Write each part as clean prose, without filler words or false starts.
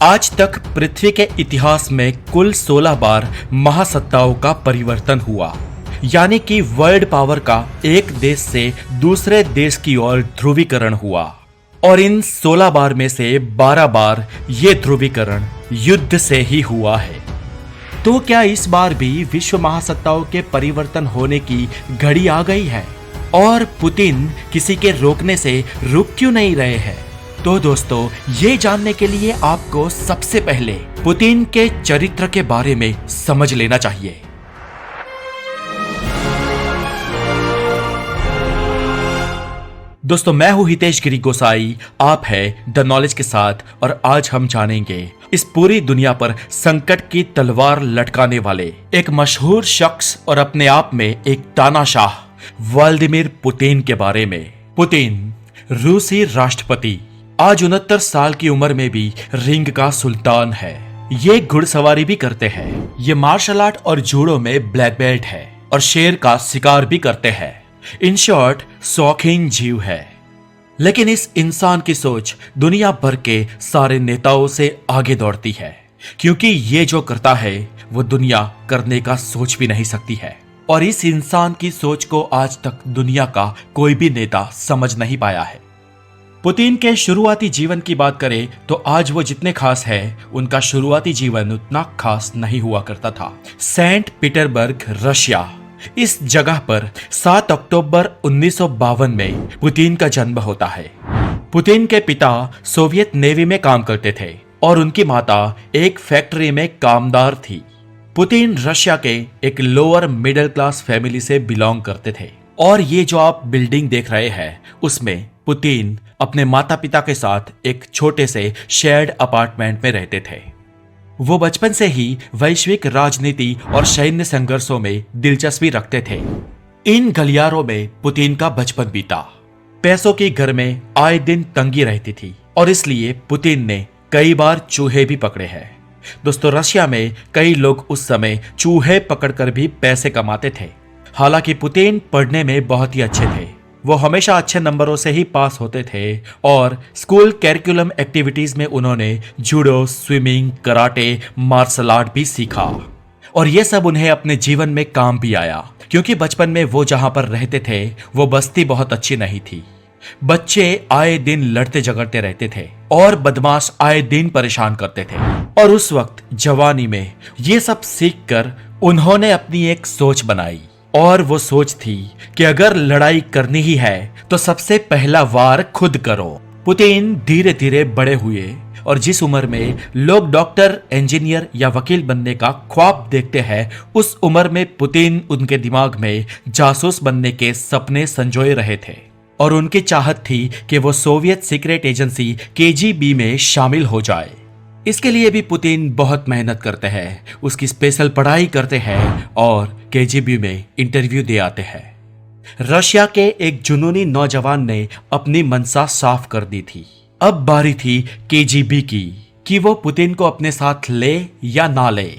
आज तक पृथ्वी के इतिहास में कुल 16 बार महासत्ताओं का परिवर्तन हुआ, यानी कि वर्ल्ड पावर का एक देश से दूसरे देश की ओर ध्रुवीकरण हुआ। और इन 16 बार में से 12 बार ये ध्रुवीकरण युद्ध से ही हुआ है। तो क्या इस बार भी विश्व महासत्ताओं के परिवर्तन होने की घड़ी आ गई है? और पुतिन किसी के रोकने से रुक क्यों नहीं रहे हैं? तो दोस्तों, ये जानने के लिए आपको सबसे पहले पुतिन के चरित्र के बारे में समझ लेना चाहिए। दोस्तों, मैं हूं हितेश गिरी गोसाई, आप है द नॉलेज के साथ, और आज हम जानेंगे इस पूरी दुनिया पर संकट की तलवार लटकाने वाले एक मशहूर शख्स और अपने आप में एक तानाशाह व्लादिमीर पुतिन के बारे में। पुतिन रूसी राष्ट्रपति आज 69 साल की उम्र में भी रिंग का सुल्तान है। ये घुड़सवारी भी करते हैं, ये मार्शल आर्ट और जूडो में ब्लैक बेल्ट है और शेर का शिकार भी करते हैं। इन शॉर्ट, शौकीन जीव है। लेकिन इस इंसान की सोच दुनिया भर के सारे नेताओं से आगे दौड़ती है, क्योंकि ये जो करता है वो दुनिया करने का सोच भी नहीं सकती है। और इस इंसान की सोच को आज तक दुनिया का कोई भी नेता समझ नहीं पाया है। पुतिन के शुरुआती जीवन की बात करें तो आज वो जितने खास है, उनका शुरुआती जीवन उतना खास नहीं हुआ करता था। सेंट पीटर्सबर्ग, रशिया, इस जगह पर 7 अक्टूबर 1952 में पुतिन का जन्म होता है। पुतिन के पिता सोवियत नेवी में काम करते थे और उनकी माता एक फैक्ट्री में कामदार थी। पुतिन रशिया के एक लोअर मिडिल क्लास फैमिली से बिलोंग करते थे। और ये जो आप बिल्डिंग देख रहे हैं, उसमें पुतिन अपने माता पिता के साथ एक छोटे से शेयर्ड अपार्टमेंट में रहते थे। वो बचपन से ही वैश्विक राजनीति और सैन्य संघर्षों में दिलचस्पी रखते थे। इन गलियारों में पुतिन का बचपन बीता। पैसों की घर में आए दिन तंगी रहती थी और इसलिए पुतिन ने कई बार चूहे भी पकड़े हैं। दोस्तों, रशिया में कई लोग उस समय चूहे पकड़कर भी पैसे कमाते थे। हालांकि पुतिन पढ़ने में बहुत ही अच्छे थे। वो हमेशा अच्छे नंबरों से ही पास होते थे और स्कूल कैरिकुलम एक्टिविटीज में उन्होंने judo, swimming, karate, martial art भी सीखा। और ये सब उन्हें अपने जीवन में काम भी आया, क्योंकि बचपन में वो जहां पर रहते थे वो बस्ती बहुत अच्छी नहीं थी। बच्चे आए दिन लड़ते झगड़ते रहते थे और बदमाश आए दिन परेशान करते थे। और उस वक्त जवानी में ये सब सीखकर उन्होंने अपनी एक सोच बनाई, और वो सोच थी कि अगर लड़ाई करनी ही है तो सबसे पहला वार खुद करो। पुतिन धीरे धीरे बड़े हुए और जिस उम्र में लोग डॉक्टर, इंजीनियर या वकील बनने का ख्वाब देखते हैं, उस उम्र में पुतिन उनके दिमाग में जासूस बनने के सपने संजोए रहे थे। और उनकी चाहत थी कि वो सोवियत सीक्रेट एजेंसी KGB में शामिल हो जाए। इसके लिए भी पुतिन बहुत मेहनत करते हैं, उसकी स्पेशल पढ़ाई करते हैं और KGB में इंटरव्यू दे आते हैं। रशिया के एक जुनूनी नौजवान ने अपनी मंशा साफ कर दी थी। अब बारी थी KGB की कि वो पुतिन को अपने साथ ले या ना ले।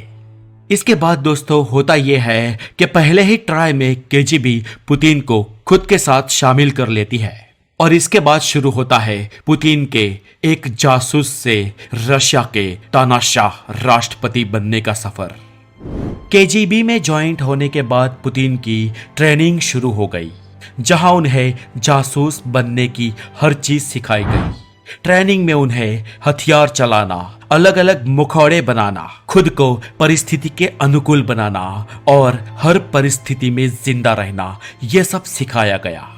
इसके बाद दोस्तों, होता यह है कि पहले ही ट्राई में KGB पुतिन को खुद के साथ शामिल कर लेती है। और इसके बाद शुरू होता है पुतिन के एक जासूस से रशिया के तानाशाह राष्ट्रपति बनने का सफर। KGB में ज्वाइंट होने के बाद पुतिन की ट्रेनिंग शुरू हो गई, जहां उन्हें जासूस बनने की हर चीज सिखाई गई। ट्रेनिंग में उन्हें हथियार चलाना, अलग अलग मुखौड़े बनाना, खुद को परिस्थिति के अनुकूल बनाना और हर परिस्थिति में जिंदा रहना, यह सब सिखाया गया।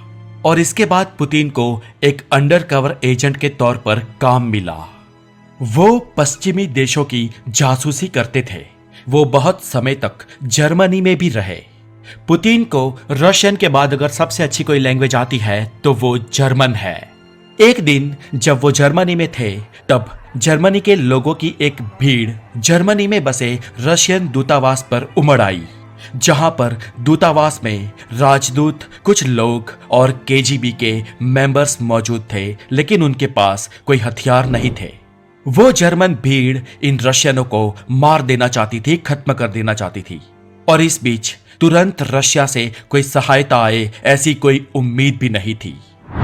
और इसके बाद पुतिन को एक अंडरकवर एजेंट के तौर पर काम मिला। वो पश्चिमी देशों की जासूसी करते थे। वो बहुत समय तक जर्मनी में भी रहे। पुतिन को रशियन के बाद अगर सबसे अच्छी कोई लैंग्वेज आती है तो वो जर्मन है। एक दिन जब वो जर्मनी में थे, तब जर्मनी के लोगों की एक भीड़ जर्मनी में बसे रशियन दूतावास पर उमड़ आई, जहां पर दूतावास में राजदूत, कुछ लोग और KGB के मेंबर्स मौजूद थे, लेकिन उनके पास कोई हथियार नहीं थे। वो जर्मन भीड़ इन रशियनों को मार देना चाहती थी, खत्म कर देना चाहती थी। और इस बीच तुरंत रशिया से कोई सहायता आए ऐसी कोई उम्मीद भी नहीं थी।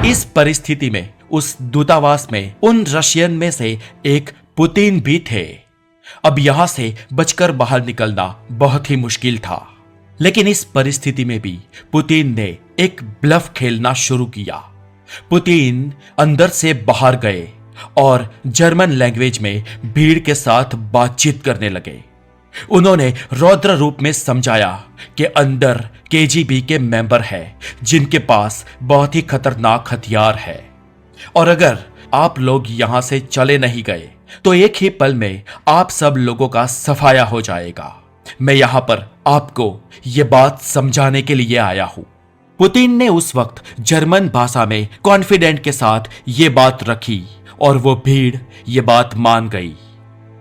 इस परिस्थिति में उस दूतावास में उन रशियन में से एक पुतिन भी थे। अब यहां से बचकर बाहर निकलना बहुत ही मुश्किल था, लेकिन इस परिस्थिति में भी पुतिन ने एक ब्लफ खेलना शुरू किया। पुतिन अंदर से बाहर गए और जर्मन लैंग्वेज में भीड़ के साथ बातचीत करने लगे। उन्होंने रौद्र रूप में समझाया कि अंदर केजीबी के मेंबर हैं जिनके पास बहुत ही खतरनाक हथियार है, और अगर आप लोग यहां से चले नहीं गए तो एक ही पल में आप सब लोगों का सफाया हो जाएगा। मैं यहां पर आपको यह बात समझाने के लिए आया हूं। पुतिन ने उस वक्त जर्मन भाषा में कॉन्फिडेंट के साथ ये बात रखी और वो भीड़ ये बात मान गई।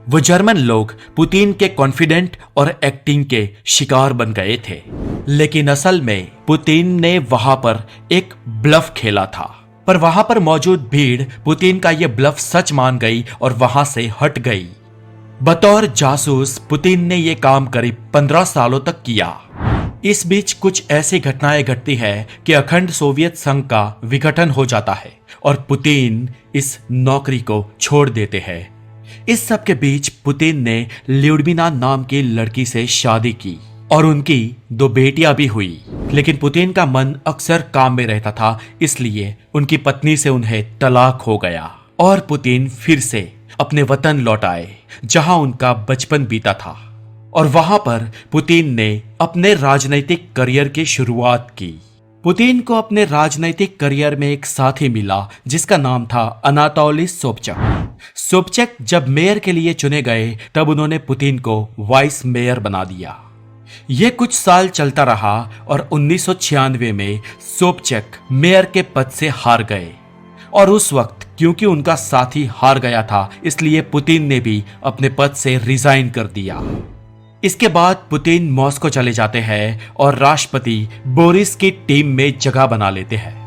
वो जर्मन लोग पुतिन के कॉन्फिडेंट और एक्टिंग के शिकार बन गए थे, लेकिन असल में पुतिन ने वहां पर एक ब्लफ खेला था। पर वहां पर मौजूद भीड़ पुतिन का ये ब्लफ सच मान गई और वहां से हट गई। बतौर जासूस पुतिन ने यह काम करीब 15 सालों तक किया। इस बीच कुछ ऐसी घटनाएं घटती है कि अखंड सोवियत संघ का विघटन हो जाता है और पुतिन इस नौकरी को छोड़ देते हैं। इस सब के बीच पुतिन ने ल्यूडमिना नाम की लड़की से शादी की और उनकी 2 बेटियां भी हुई, लेकिन पुतिन का मन अक्सर काम में रहता था, इसलिए उनकी पत्नी से उन्हें तलाक हो गया और पुतिन फिर से अपने वतन लौट आए जहां उनका बचपन बीता था। और वहां पर पुतिन ने अपने राजनैतिक करियर की शुरुआत की। पुतिन को अपने राजनैतिक करियर में एक साथी मिला जिसका नाम था अनातोली सोबचक। सोबचक जब मेयर के लिए चुने गए तब उन्होंने पुतिन को वाइस मेयर बना दिया। यह कुछ साल चलता रहा और 1996 में सोबचक मेयर के पद से हार गए, और उस वक्त क्योंकि उनका साथी हार गया था इसलिए पुतिन ने भी अपने पद से रिजाइन कर दिया। इसके बाद पुतिन मॉस्को चले जाते हैं और राष्ट्रपति बोरिस की टीम में जगह बना लेते हैं।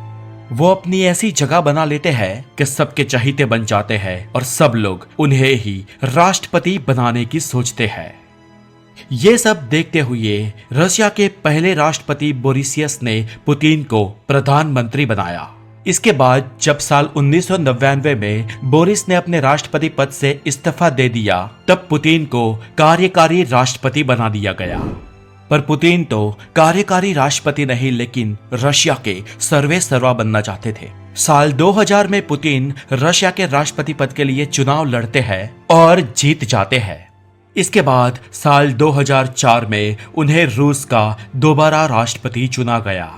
वो अपनी ऐसी जगह बना लेते हैं कि सबके चहीते बन जाते हैं और सब लोग उन्हें ही राष्ट्रपति बनाने की सोचते हैं। ये सब देखते हुए रशिया के पहले राष्ट्रपति बोरिसियस ने पुतिन को प्रधानमंत्री बनाया। इसके बाद जब साल 1999 में बोरिस ने अपने राष्ट्रपति पद से इस्तीफा दे दिया तब पुतिन को कार्यकारी राष्ट्रपति बना दिया गया। पर पुतिन तो कार्यकारी राष्ट्रपति नहीं लेकिन रशिया के सर्वेसर्वा बनना चाहते थे। साल 2000 में पुतिन रशिया के राष्ट्रपति पद के लिए चुनाव लड़ते हैं और जीत जाते हैं। इसके बाद साल 2004 में उन्हें रूस का दोबारा राष्ट्रपति चुना गया।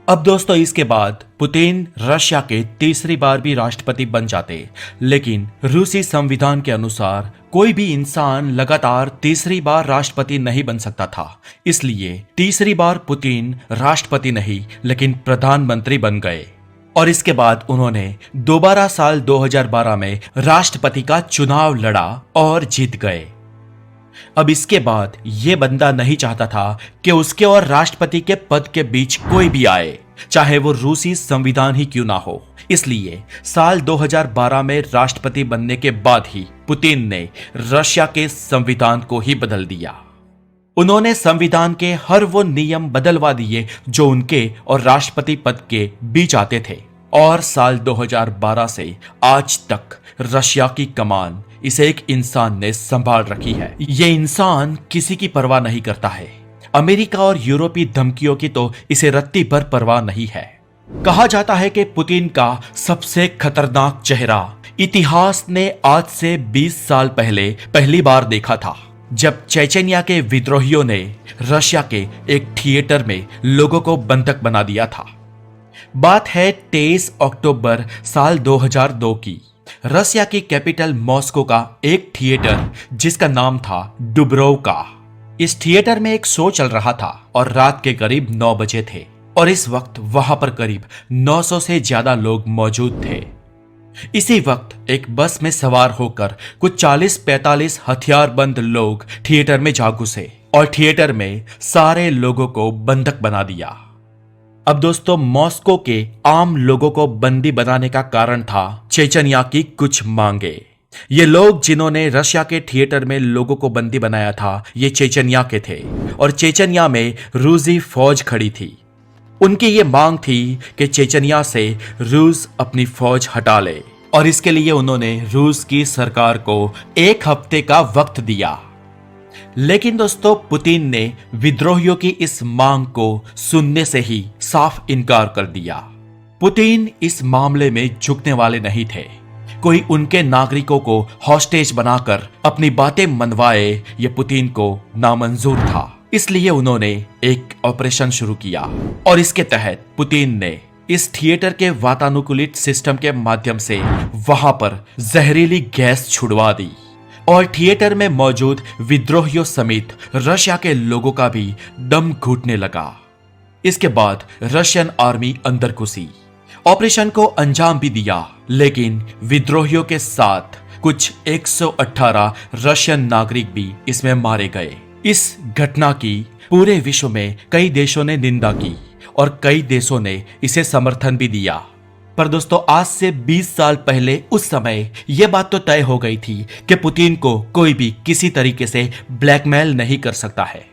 अब दोस्तों इसके बाद पुतिन रशिया के तीसरी बार भी राष्ट्रपति बन जाते, लेकिन रूसी संविधान के अनुसार कोई भी इंसान लगातार तीसरी बार राष्ट्रपति नहीं बन सकता था, इसलिए तीसरी बार पुतिन राष्ट्रपति नहीं लेकिन प्रधानमंत्री बन गए और इसके बाद उन्होंने दोबारा साल 2012 में राष्ट्रपति का चुनाव लड़ा और जीत गए। अब इसके बाद यह बंदा नहीं चाहता था कि उसके और राष्ट्रपति के पद के बीच कोई भी आए, चाहे वो रूसी संविधान ही क्यों ना हो। इसलिए साल 2012 में राष्ट्रपति बनने के बाद ही पुतिन ने रशिया के संविधान को ही बदल दिया। उन्होंने संविधान के हर वो नियम बदलवा दिए जो उनके और राष्ट्रपति पद के बीच आते थे, और साल 2012 से आज तक रशिया की कमान इसे एक इंसान ने संभाल रखी है। ये इंसान किसी की परवाह नहीं करता है। अमेरिका और यूरोपीय धमकियों की तो इसे रत्ती भर परवाह नहीं है। कहा जाता है कि पुतिन का सबसे खतरनाक चेहरा इतिहास ने आज से 20 साल पहले पहली बार देखा था, जब चेचनिया के विद्रोहियों ने रशिया के एक थिएटर में लोगों को बंधक बना दिया था। बात है 23 अक्टूबर साल 2002 की। रशिया की कैपिटल मॉस्को का एक थिएटर जिसका नाम था डुब्रोवका। इस थिएटर में एक शो चल रहा था और रात के करीब 9 बजे थे और इस वक्त वहां पर करीब 900 से ज्यादा लोग मौजूद थे। इसी वक्त एक बस में सवार होकर कुछ 40-45 हथियारबंद लोग थिएटर में जा घुसे और थिएटर में सारे लोगों को बंधक बना दिया। अब दोस्तों मॉस्को के आम लोगों को बंदी बनाने का कारण था चेचनिया की कुछ मांगे। ये लोग जिन्होंने रशिया के थिएटर में लोगों को बंदी बनाया था ये चेचनिया के थे और चेचनिया में रूसी फौज खड़ी थी। उनकी ये मांग थी कि चेचनिया से रूस अपनी फौज हटा ले और इसके लिए उन्होंने रूस की सरकार को 1 हफ्ते का वक्त दिया। लेकिन दोस्तों पुतिन ने विद्रोहियों की इस मांग को सुनने से ही साफ इनकार कर दिया। पुतिन इस मामले में झुकने वाले नहीं थे। कोई उनके नागरिकों को हॉस्टेज बनाकर अपनी बातें मनवाए ये पुतिन को नामंजूर था। इसलिए उन्होंने एक ऑपरेशन शुरू किया और इसके तहत पुतिन ने इस थिएटर के वातानुकूलित सिस्टम के माध्यम से वहां पर जहरीली गैस छुड़वा दी और थिएटर में मौजूद विद्रोहियों समेत रशिया के लोगों का भी दम घुटने लगा। इसके बाद रशियन आर्मी अंदर घुसी, ऑपरेशन को अंजाम भी दिया, लेकिन विद्रोहियों के साथ कुछ 118 रशियन नागरिक भी इसमें मारे गए। इस घटना की पूरे विश्व में कई देशों ने निंदा की और कई देशों ने इसे समर्थन भी दिया। पर दोस्तों आज से 20 साल पहले उस समय यह बात तो तय हो गई थी कि पुतिन को कोई भी किसी तरीके से ब्लैकमेल नहीं कर सकता है।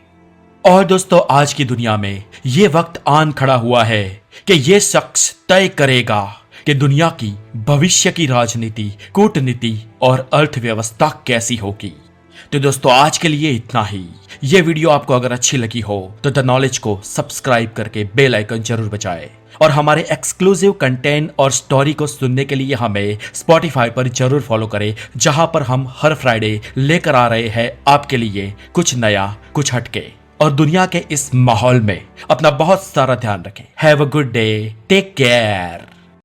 और दोस्तों आज की दुनिया में यह वक्त आन खड़ा हुआ है कि यह शख्स तय करेगा कि दुनिया की भविष्य की राजनीति, कूटनीति और अर्थव्यवस्था कैसी होगी। तो दोस्तों आज के लिए इतना ही। ये वीडियो आपको अगर अच्छी लगी हो तो द नॉलेज को सब्सक्राइब करके बेल आइकन जरूर बजाएं और हमारे एक्सक्लूसिव कंटेंट और स्टोरी को सुनने के लिए हमें स्पॉटिफाई पर जरूर फॉलो करें, जहां पर हम हर फ्राइडे लेकर आ रहे हैं आपके लिए कुछ नया, कुछ हटके। और दुनिया के इस माहौल में अपना बहुत सारा ध्यान रखें। Have a good day, take care.